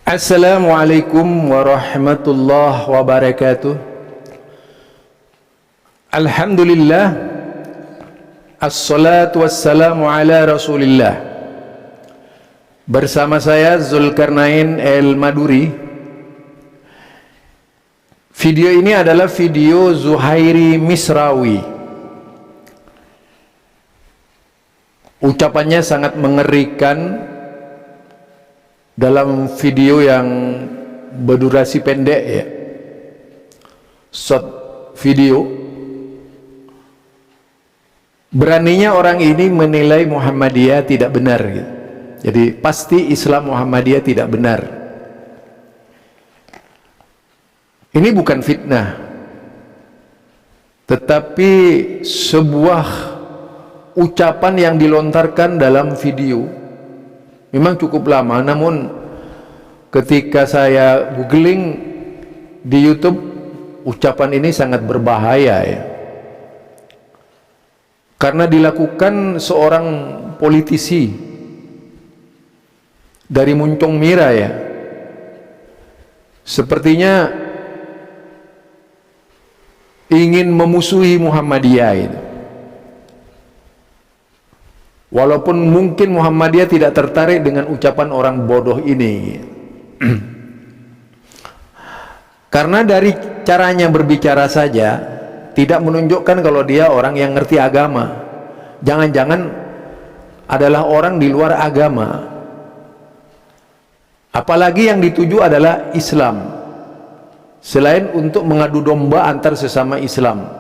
Assalamualaikum warahmatullahi wabarakatuh. Alhamdulillah, assalatu wassalamu ala rasulillah. Bersama saya Zulkarnain El Maduri. Video ini adalah video Zuhairi Misrawi. Ucapannya sangat mengerikan dalam video yang berdurasi pendek ya, short video. Beraninya orang ini menilai Muhammadiyah tidak benar gitu. Jadi pasti Islam Muhammadiyah tidak benar. Ini bukan fitnah, tetapi sebuah ucapan yang dilontarkan dalam video. Memang cukup lama, namun ketika saya googling di YouTube, ucapan ini sangat berbahaya ya. Karena dilakukan seorang politisi dari Muncung Mira ya. Sepertinya ingin memusuhi Muhammadiyah itu. Walaupun mungkin Muhammadiyah tidak tertarik dengan ucapan orang bodoh ini. Karena dari caranya berbicara saja tidak menunjukkan kalau dia orang yang ngerti agama. Jangan-jangan adalah orang di luar agama. Apalagi yang dituju adalah Islam. Selain untuk mengadu domba antar sesama Islam.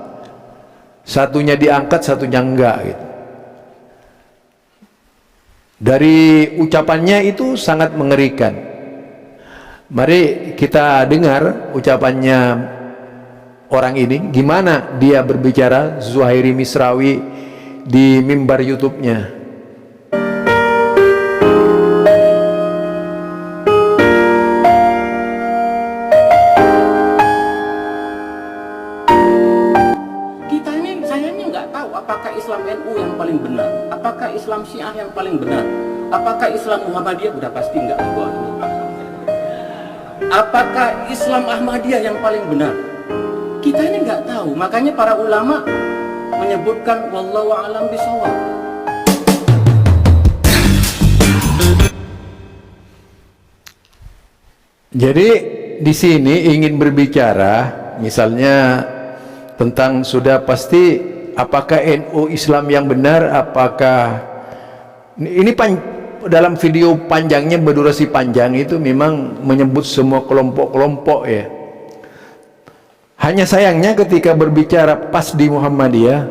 Satunya diangkat, satunya enggak gitu. Dari ucapannya itu sangat mengerikan. Mari kita dengar ucapannya orang ini, gimana dia berbicara, Zuhairi Misrawi, di mimbar YouTube-nya. Apakah Islam NU yang paling benar? Apakah Islam Syiah yang paling benar? Apakah Islam Muhammadiyah? Udah pasti enggak. Apakah Islam Ahmadiyah yang paling benar? Kita ini enggak tahu. Makanya para ulama menyebutkan wallahu a'lam bishawab. Jadi di sini ingin berbicara misalnya tentang sudah pasti apakah NU Islam yang benar, apakah ini dalam video panjangnya berdurasi panjang itu memang menyebut semua kelompok-kelompok ya. Hanya sayangnya ketika berbicara pas di Muhammadiyah,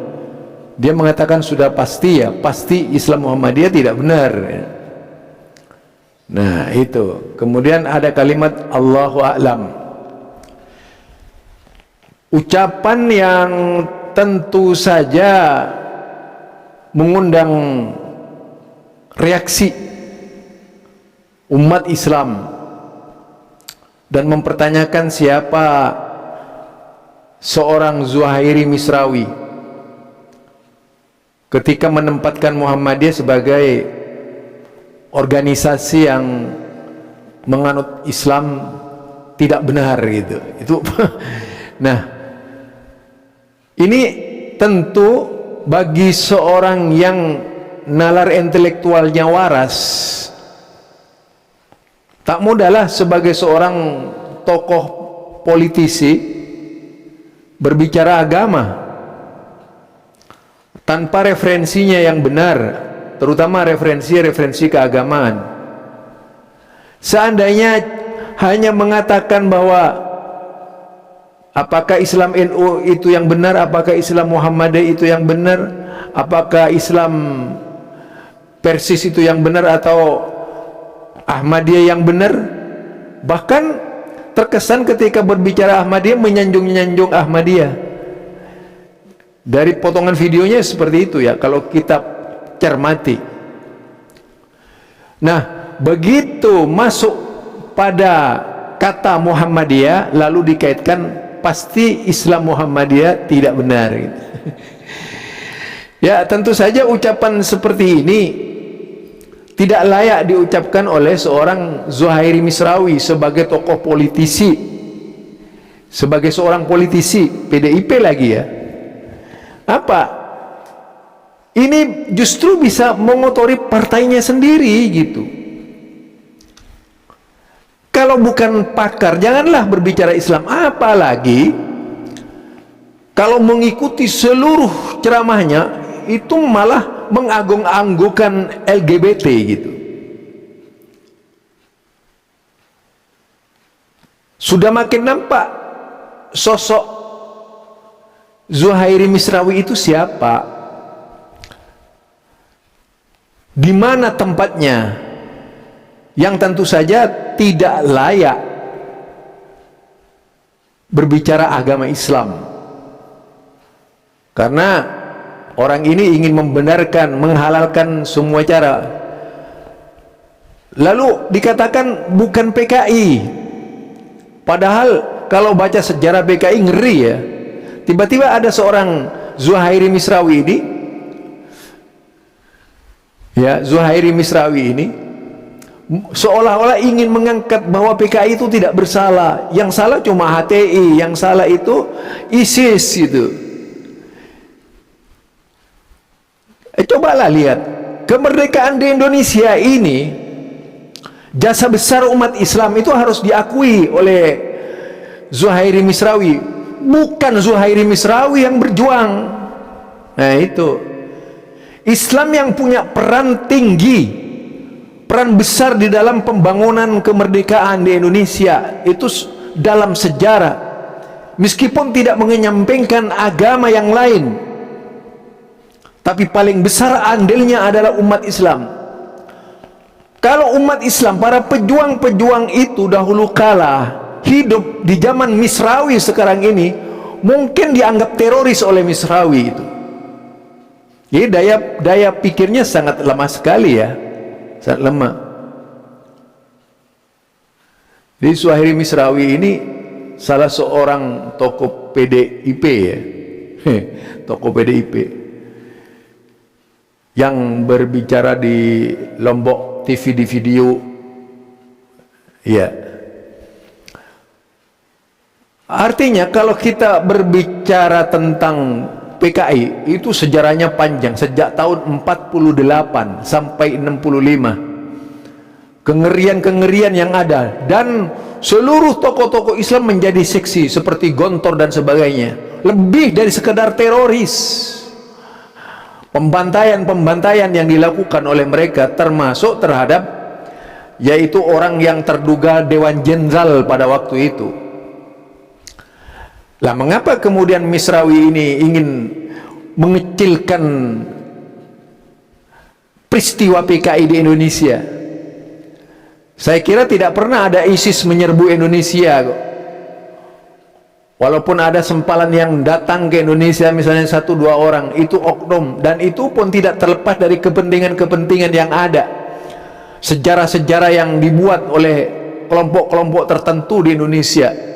dia mengatakan sudah pasti ya, pasti Islam Muhammadiyah tidak benar. Nah itu. Kemudian ada kalimat Allahu a'lam. Ucapan yang tentu saja mengundang reaksi umat Islam dan mempertanyakan siapa seorang Zuhairi Misrawi ketika menempatkan Muhammadiyah sebagai organisasi yang menganut Islam tidak benar gitu. Itu nah, ini tentu bagi seorang yang nalar intelektualnya waras, tak mudahlah sebagai seorang tokoh politisi berbicara agama tanpa referensinya yang benar, terutama referensi keagamaan. Seandainya hanya mengatakan bahwa apakah Islam NU itu yang benar, apakah Islam Muhammadiyah itu yang benar, apakah Islam Persis itu yang benar atau Ahmadiyah yang benar. Bahkan terkesan ketika berbicara Ahmadiyah menyanjung-nyanjung Ahmadiyah. Dari potongan videonya seperti itu ya, kalau kita cermati. Nah, begitu masuk pada kata Muhammadiyah lalu dikaitkan pasti Islam Muhammadiyah tidak benar gitu. Ya tentu saja ucapan seperti ini tidak layak diucapkan oleh seorang Zuhairi Misrawi sebagai tokoh politisi, sebagai seorang politisi PDIP lagi ya. Apa? Ini justru bisa mengotori partainya sendiri gitu. Kalau bukan pakar, janganlah berbicara Islam. Apalagi kalau mengikuti seluruh ceramahnya, itu malah mengagung-anggungkan LGBT gitu. Sudah makin nampak sosok Zuhairi Misrawi itu siapa, di mana tempatnya, yang tentu saja tidak layak berbicara agama Islam, karena orang ini ingin membenarkan, menghalalkan semua cara. Lalu dikatakan bukan PKI, padahal kalau baca sejarah PKI ngeri ya. Tiba-tiba ada seorang Zuhairi Misrawi ini, ya, Zuhairi Misrawi ini seolah-olah ingin mengangkat bahwa PKI itu tidak bersalah, yang salah cuma HTI, yang salah itu ISIS gitu. Cobalah lihat kemerdekaan di Indonesia ini, jasa besar umat Islam itu harus diakui oleh Zuhairi Misrawi, bukan Zuhairi Misrawi yang berjuang. Nah itu Islam yang punya peran tinggi, peran besar di dalam pembangunan kemerdekaan di Indonesia itu dalam sejarah, meskipun tidak menyampingkan agama yang lain, tapi paling besar andilnya adalah umat Islam. Kalau umat Islam, para pejuang-pejuang itu dahulu kala hidup di zaman Misrawi sekarang ini, mungkin dianggap teroris oleh Misrawi itu. Jadi daya pikirnya sangat lemah sekali ya, sangat lemah. Jadi Zuhairi Misrawi ini salah seorang tokoh PDIP ya, tokoh PDIP yang berbicara di Lombok TV di video ya. Artinya kalau kita berbicara tentang PKI, itu sejarahnya panjang, sejak tahun 48 sampai 65, kengerian-kengerian yang ada, dan seluruh tokoh-tokoh Islam menjadi seksi seperti Gontor dan sebagainya. Lebih dari sekedar teroris, pembantaian yang dilakukan oleh mereka termasuk terhadap yaitu orang yang terduga Dewan Jenderal pada waktu itu. Lah mengapa kemudian Misrawi ini ingin mengecilkan peristiwa PKI di Indonesia? Saya kira tidak pernah ada ISIS menyerbu Indonesia kok. Walaupun ada sempalan yang datang ke Indonesia misalnya 1-2 orang, itu oknum, dan itu pun tidak terlepas dari kepentingan-kepentingan yang ada, sejarah-sejarah yang dibuat oleh kelompok-kelompok tertentu di Indonesia.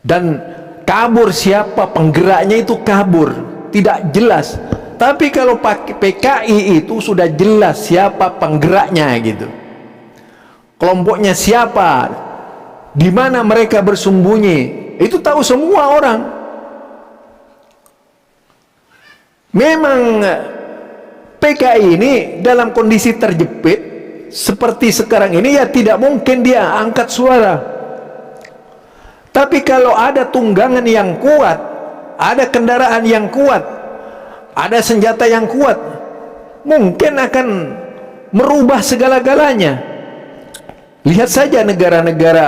Dan kabur siapa penggeraknya itu kabur, tidak jelas. Tapi kalau pakai PKI itu sudah jelas siapa penggeraknya gitu, kelompoknya siapa, di mana mereka bersembunyi, itu tahu semua orang. Memang PKI ini dalam kondisi terjepit seperti sekarang ini ya tidak mungkin dia angkat suara. Tapi kalau ada tunggangan yang kuat, ada kendaraan yang kuat, ada senjata yang kuat, mungkin akan merubah segala-galanya. Lihat saja negara-negara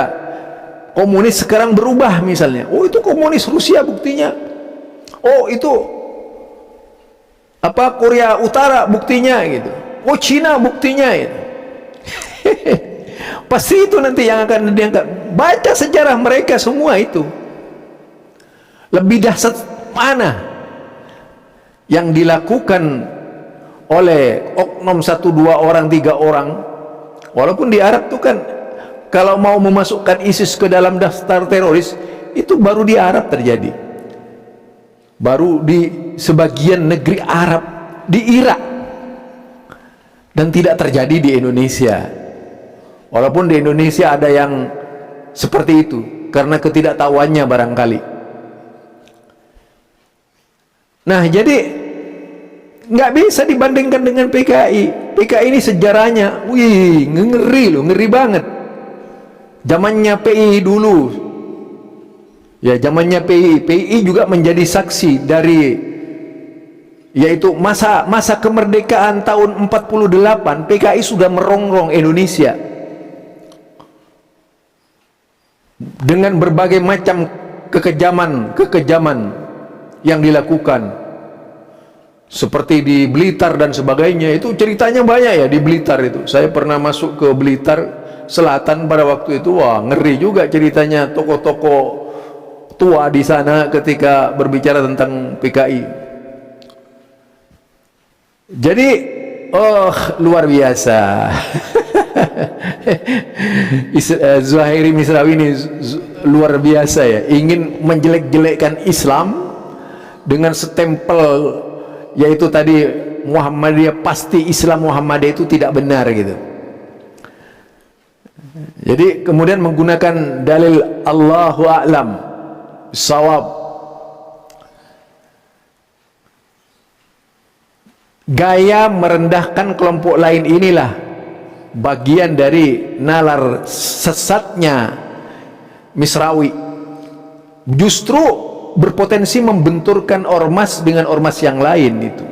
komunis sekarang berubah misalnya. Oh itu komunis Rusia buktinya. Oh itu apa Korea Utara buktinya gitu. Oh Cina buktinya gitu. Pasti itu nanti yang akan diangkat. Baca sejarah mereka semua itu. Lebih dahsyat mana yang dilakukan oleh oknum 1-2 orang 3 orang. Walaupun di Arab itu kan kalau mau memasukkan ISIS ke dalam daftar teroris, itu baru di Arab terjadi, baru di sebagian negeri Arab, di Irak. dan tidak terjadi di Indonesia. Walaupun di Indonesia ada yang seperti itu karena ketidaktahuannya barangkali. Nah, jadi nggak bisa dibandingkan dengan PKI. PKI ini sejarahnya, wih, ngeri loh, ngeri banget. Zamannya PI dulu, ya zamannya PI juga menjadi saksi dari, yaitu masa kemerdekaan tahun 48, PKI sudah merongrong Indonesia dengan berbagai macam kekejaman yang dilakukan, seperti di Blitar dan sebagainya. Itu ceritanya banyak ya di Blitar itu. Saya pernah masuk ke Blitar Selatan pada waktu itu. Wah, ngeri juga ceritanya tokoh-tokoh tua di sana ketika berbicara tentang PKI. Jadi luar biasa. Zuhairi Misrawi ini luar biasa ya, ingin menjelek-jelekkan Islam dengan stempel, yaitu tadi Muhammadiyah, pasti Islam Muhammadiyah itu tidak benar gitu. Jadi kemudian menggunakan dalil Allahu a'lam shawab. Gaya merendahkan kelompok lain inilah bagian dari nalar sesatnya Misrawi. Justru berpotensi membenturkan ormas dengan ormas yang lain. Itu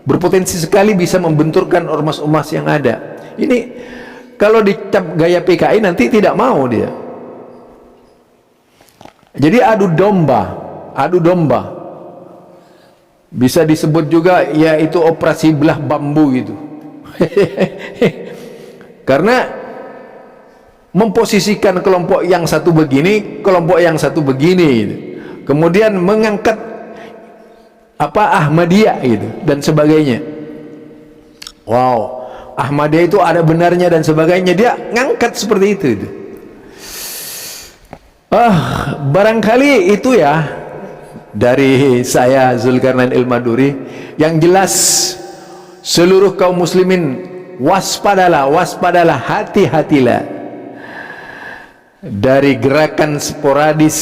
berpotensi sekali bisa membenturkan ormas-ormas yang ada. Ini kalau dicap gaya PKI nanti tidak mau dia. Jadi adu domba, bisa disebut juga yaitu operasi belah bambu gitu. Karena memposisikan kelompok yang satu begini, kelompok yang satu begini gitu. Kemudian mengangkat Ahmadiyah gitu dan sebagainya. Wow, Ahmadiyah itu ada benarnya dan sebagainya, dia ngangkat seperti itu. Barangkali itu ya dari saya, Zulkarnain Ilmaduri. Yang jelas seluruh kaum muslimin waspadalah, hati-hatilah dari gerakan sporadis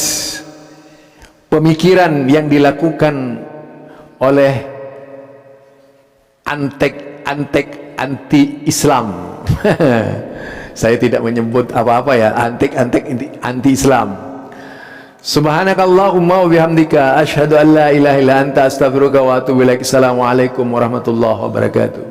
pemikiran yang dilakukan oleh antek anti-Islam. Saya tidak menyebut apa-apa ya, antek anti-Islam. Subhanakallahumma wa bihamdika asyhadu an la ilaha illa anta astaghfiruka wa atubu ilaik. Assalamualaikum warahmatullahi wabarakatuh.